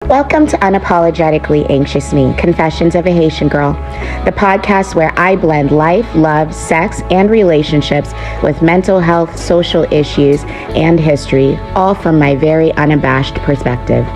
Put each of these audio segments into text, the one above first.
Welcome to Unapologetically Anxious Me, Confessions of a Haitian Girl, the podcast where I blend life, love, sex, and relationships with mental health, social issues, and history, all from my very unabashed perspective.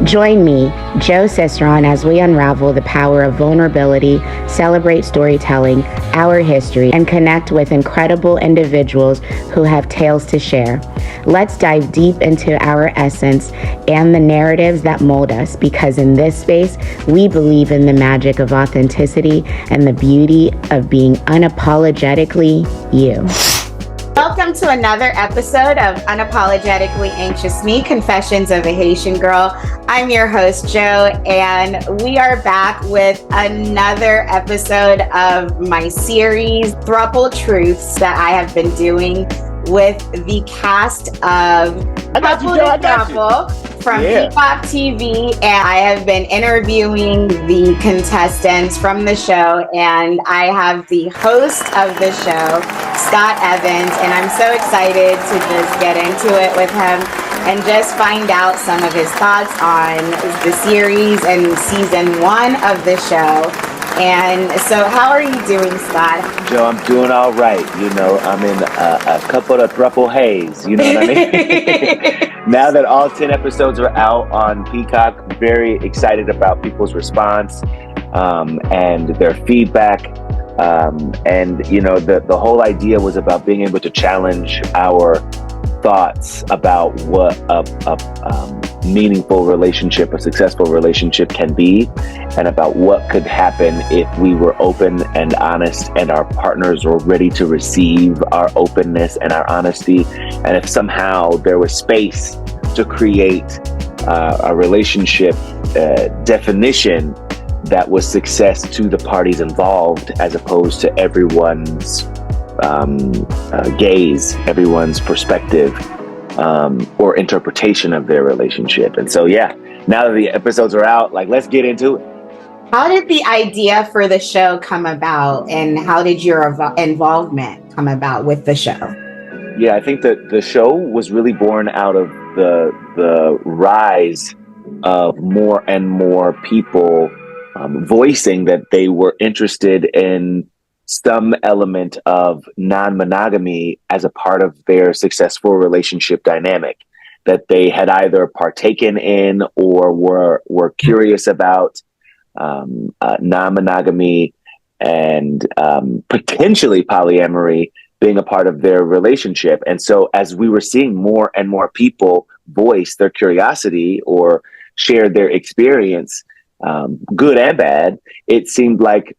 Join me, Joe Ciceron, as we unravel the power of vulnerability, celebrate storytelling, our history, and connect with incredible individuals who have tales to share. Let's dive deep into our essence and the narratives that mold us, because in this space, we believe in the magic of authenticity and the beauty of being unapologetically you. Welcome to another episode of Unapologetically Anxious Me, Confessions of a Haitian Girl. I'm your host, Joe, and we are back with another episode of my series, Throuple Truths, that I have been doing with the cast of Throuple from Peacock TV, and I have been interviewing the contestants from the show, and I have the host of the show, Scott Evans, and I'm so excited to just get into it with him and just find out some of his thoughts on the series and season 1 of the show. And so how are you doing, Scott? Joe, I'm doing all right. You know, I'm in a couple of throuple haze. You know what I mean? Now that all 10 episodes are out on Peacock, very excited about people's response and their feedback. And, you know, the whole idea was about being able to challenge our thoughts about what a meaningful relationship, a successful relationship can be, and about what could happen if we were open and honest and our partners were ready to receive our openness and our honesty. And if somehow there was space to create a relationship definition that was success to the parties involved, as opposed to everyone's gaze, everyone's perspective, or interpretation of their relationship. And so, yeah, now that the episodes are out, like, let's get into it. How did the idea for the show come about, and how did your involvement come about with the show? Yeah, I think that the show was really born out of the rise of more and more people voicing that they were interested in some element of non-monogamy as a part of their successful relationship dynamic, that they had either partaken in or were curious about non-monogamy and potentially polyamory being a part of their relationship. And so as we were seeing more and more people voice their curiosity or share their experience, good and bad, it seemed like,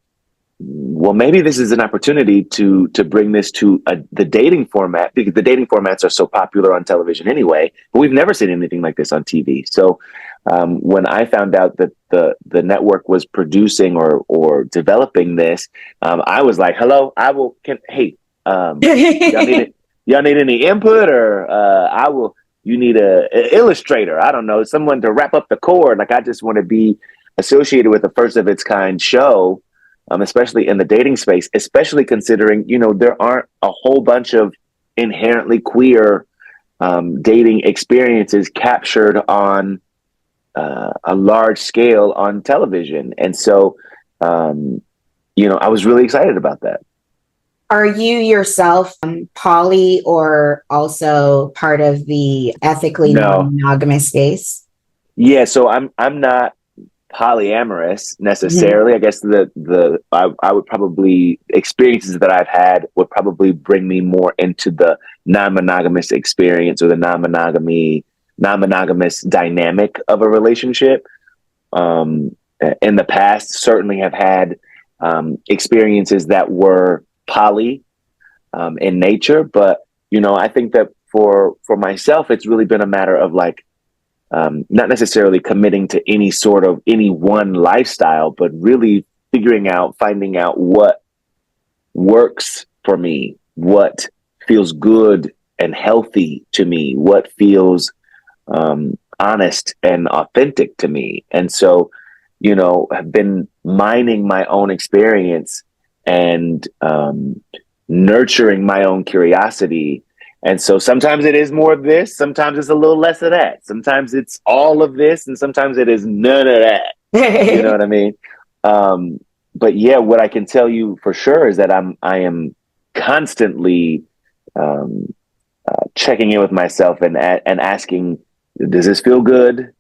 well, maybe this is an opportunity to bring this to the dating format, because the dating formats are so popular on television anyway, but we've never seen anything like this on TV. So when I found out that the network was producing or developing this, I was like, hello, y'all need any input, or you need a illustrator, I don't know, someone to wrap up the cord. Like, I just want to be associated with a first of its kind show, especially in the dating space, especially considering, you know, there aren't a whole bunch of inherently queer dating experiences captured on a large scale on television. And so, you know, I was really excited about that. Are you yourself poly, or also part of the ethically non-monogamous space? Yeah, so I'm not polyamorous necessarily. I guess I would probably, experiences that I've had would probably bring me more into the non-monogamous experience, or the non-monogamous dynamic of a relationship. In the past, certainly have had experiences that were poly in nature, but, you know, I think that for myself, it's really been a matter of like, not necessarily committing to any one lifestyle, but really finding out what works for me, what feels good and healthy to me, what feels honest and authentic to me. And so, you know, have been mining my own experience and nurturing my own curiosity And so sometimes it is more of this, sometimes it's a little less of that. Sometimes it's all of this, and sometimes it is none of that. You know what I mean? But yeah, what I can tell you for sure is that I am constantly um, checking in with myself and asking, does this feel good?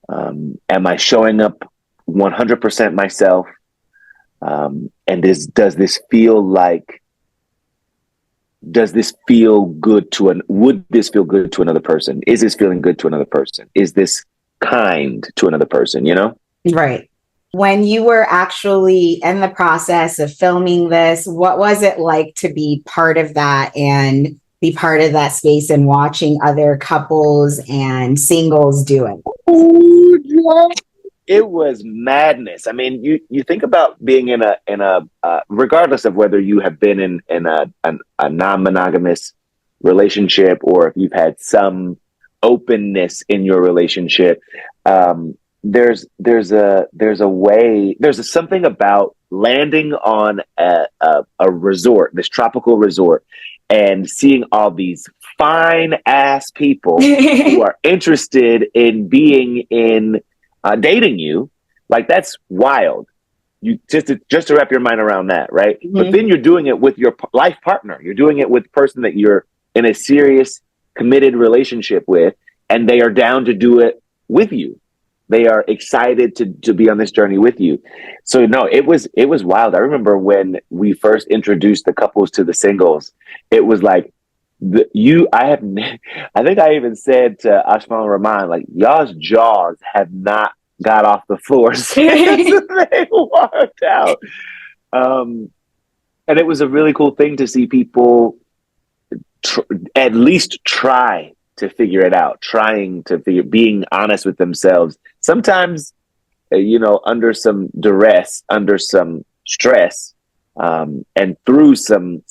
Am I showing up 100% myself? And does this feel like, does this feel good would this feel good to another person? Is this feeling good to another person? Is this kind to another person, you know? Right. When you were actually in the process of filming this, what was it like to be part of that and be part of that space and watching other couples and singles do it? Ooh, yeah. It was madness. I mean, you think about being in a regardless of whether you have been in a non-monogamous relationship or if you've had some openness in your relationship. There's something about landing on a resort, this tropical resort, and seeing all these fine ass people who are interested in being in dating you. Like, that's wild. You just to wrap your mind around that, right? Mm-hmm. But then you're doing it with your life partner. You're doing it with the person that you're in a serious, committed relationship with, and they are down to do it with you. They are excited to be on this journey with you. So no, it was wild. I remember when we first introduced the couples to the singles, it was like I think I even said to Ashmal and Rahman, like, y'all's jaws have not got off the floor since they walked out. And it was a really cool thing to see people at least try to figure it out, being honest with themselves. Sometimes, under some duress, under some stress, and through some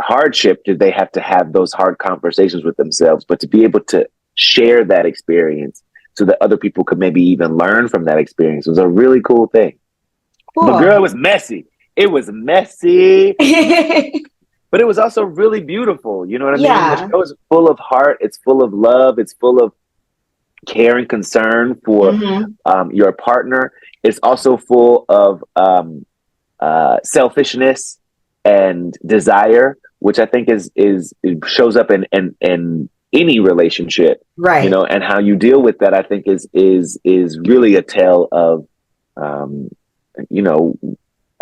hardship, do they have to have those hard conversations with themselves. But to be able to share that experience so that other people could maybe even learn from that experience was a really cool thing. Cool. But girl, it was messy. It was messy. But it was also really beautiful. You know what I mean? The show is full of heart. It's full of love. It's full of care and concern for your partner. It's also full of selfishness and desire, which I think shows up in any relationship, right? And how you deal with that, I think is really a tale of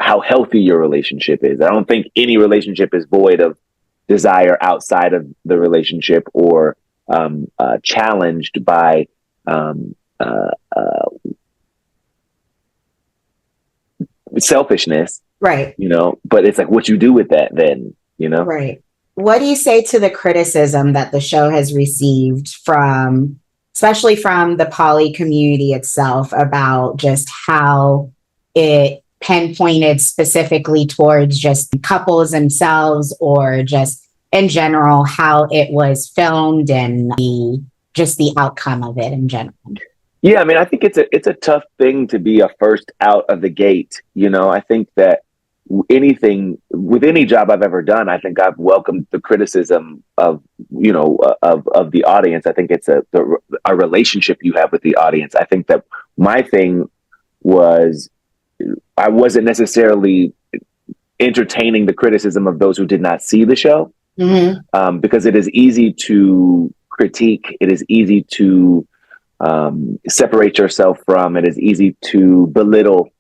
how healthy your relationship is. I don't think any relationship is void of desire outside of the relationship or challenged by selfishness, right? But it's like what you do with that then, right? What do you say to the criticism that the show has received especially from the poly community itself, about just how it pinpointed specifically towards just couples themselves, or just in general how it was filmed and the outcome of it in general? Yeah, I mean, I think it's a tough thing to be a first out of the gate. I think that with any job I've ever done, I think I've welcomed the criticism of the audience. I think it's a relationship you have with the audience. I think that my thing was, I wasn't necessarily entertaining the criticism of those who did not see the show, because it is easy to critique. It is easy to separate yourself from. It is easy to belittle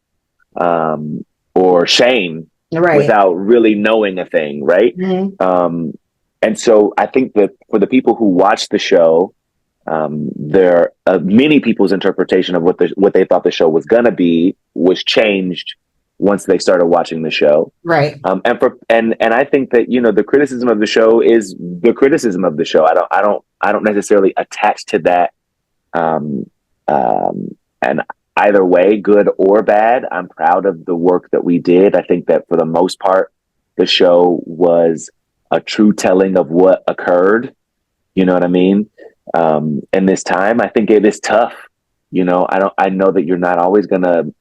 or shame, right, without really knowing a thing, right? And so I think that for the people who watch the show, there many people's interpretation of what they thought the show was gonna be was changed once they started watching the show, right? And I think that the criticism of the show is the criticism of the show. I don't necessarily attach to that, and either way, good or bad, I'm proud of the work that we did. I think that for the most part, the show was a true telling of what occurred. You know what I mean? And this time, I think it is tough. I know that you're not always going to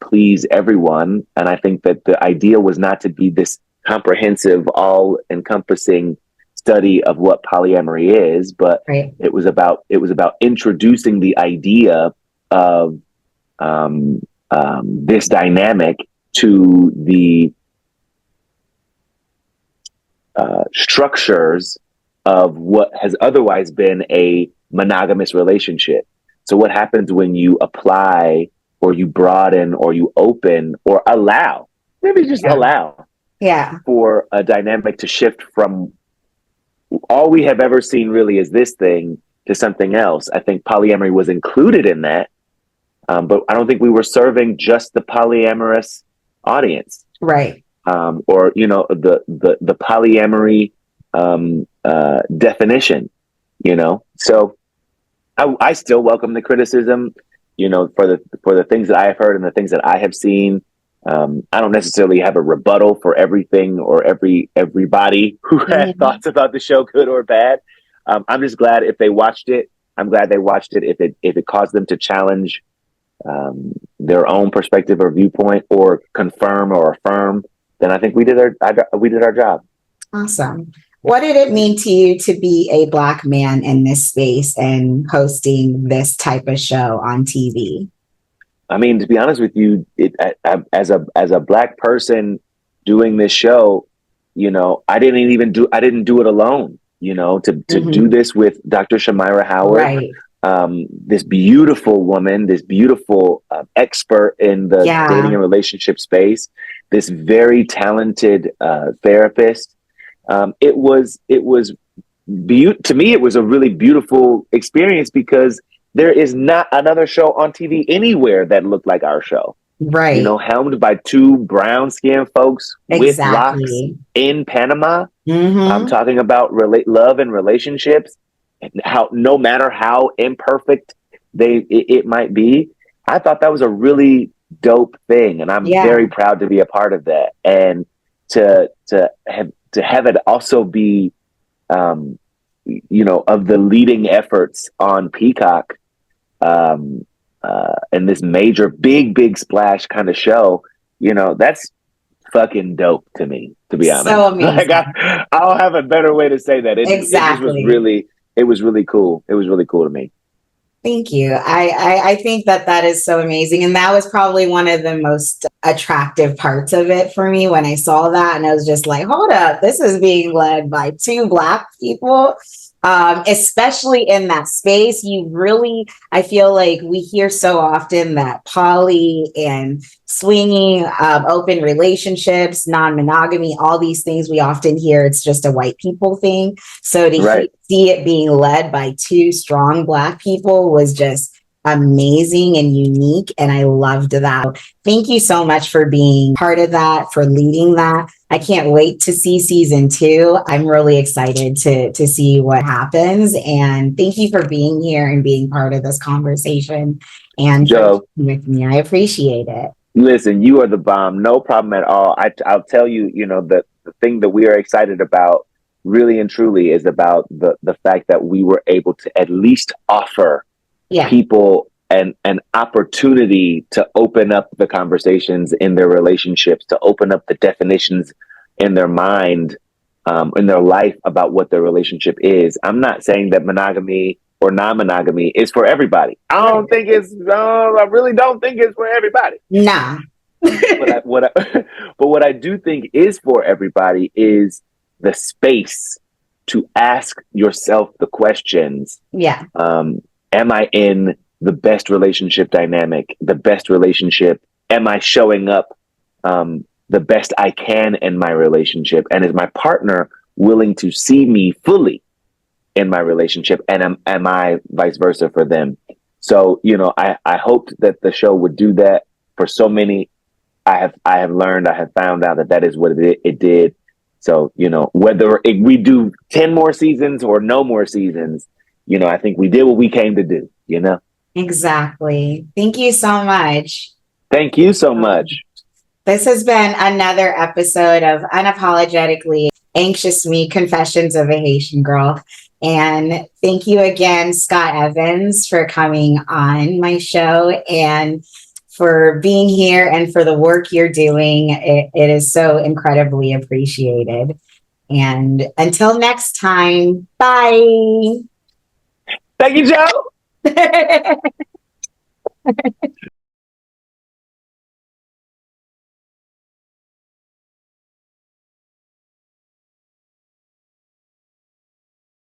please everyone. And I think that the idea was not to be this comprehensive, all encompassing study of what polyamory is, but Right. it was about introducing the idea of this dynamic to the structures of what has otherwise been a monogamous relationship. So what happens when you apply or you broaden or you open or allow, maybe just allow for a dynamic to shift from all we have ever seen really is this thing to something else. I think polyamory was included in that, but I don't think we were serving just the polyamorous audience. Right. Or, you know, the polyamory definition, you know. So I still welcome the criticism, you know, for the things that I have heard and the things that I have seen. I don't necessarily have a rebuttal for everything or everybody who had thoughts about the show, good or bad. I'm just glad if they watched it. I'm glad they watched it. If it caused them to challenge their own perspective or viewpoint, or confirm or affirm, then I think we did our job. Awesome. What did it mean to you to be a Black man in this space and hosting this type of show on TV? I mean, to be honest with you, as a Black person doing this show, you know, I didn't do it alone. You know, to do this with Dr. Shamira Howard, right. This beautiful woman, this beautiful expert in the dating and relationship space, this very talented therapist. To me, it was a really beautiful experience because there is not another show on TV anywhere that looked like our show. Right. You know, helmed by two brown skinned folks with locks in Panama. I'm talking about love and relationships, and how no matter how imperfect it might be. I thought that was a really dope thing, and I'm very proud to be a part of that. And to have it also be, you know, of the leading efforts on Peacock, and this major big splash kind of show, you know, that's fucking dope to me, to be honest. So amazing. Like I don't have a better way to say that. It just was really, it was really cool. It was really cool to me. Thank you. I think that is so amazing. And that was probably one of the most attractive parts of it for me when I saw that. And I was just like, hold up, this is being led by two Black people. Especially in that space, I feel like we hear so often that poly and swinging, open relationships, non-monogamy, all these things, we often hear it's just a white people thing. So to see it being led by two strong Black people was just amazing and unique. And I loved that. Thank you so much for being part of that, for leading that. I can't wait to see season 2. I'm really excited to see what happens. And thank you for being here and being part of this conversation and Joe, with me. I appreciate it. Listen, you are the bomb. No problem at all. I'll tell you, you know, the thing that we are excited about really and truly is about the fact that we were able to at least offer people an opportunity to open up the conversations in their relationships, to open up the definitions in their mind, in their life about what their relationship is. I'm not saying that monogamy or non-monogamy is for everybody. I really don't think it's for everybody. Nah. But what I do think is for everybody is the space to ask yourself the questions. Yeah. Am I in the best relationship dynamic, the best relationship? Am I showing up the best I can in my relationship? And is my partner willing to see me fully in my relationship? And am I vice versa for them? So, you know, I hoped that the show would do that for so many. I have found out that is what it did. So, you know, whether we do 10 more seasons or no more seasons, you know, I think we did what we came to do, you know? Exactly. Thank you so much. Thank you so much. This has been another episode of Unapologetically Anxious Me, Confessions of a Haitian Girl. And thank you again, Scott Evans, for coming on my show and for being here and for the work you're doing. It is so incredibly appreciated. And until next time, bye. Thank you, Joe.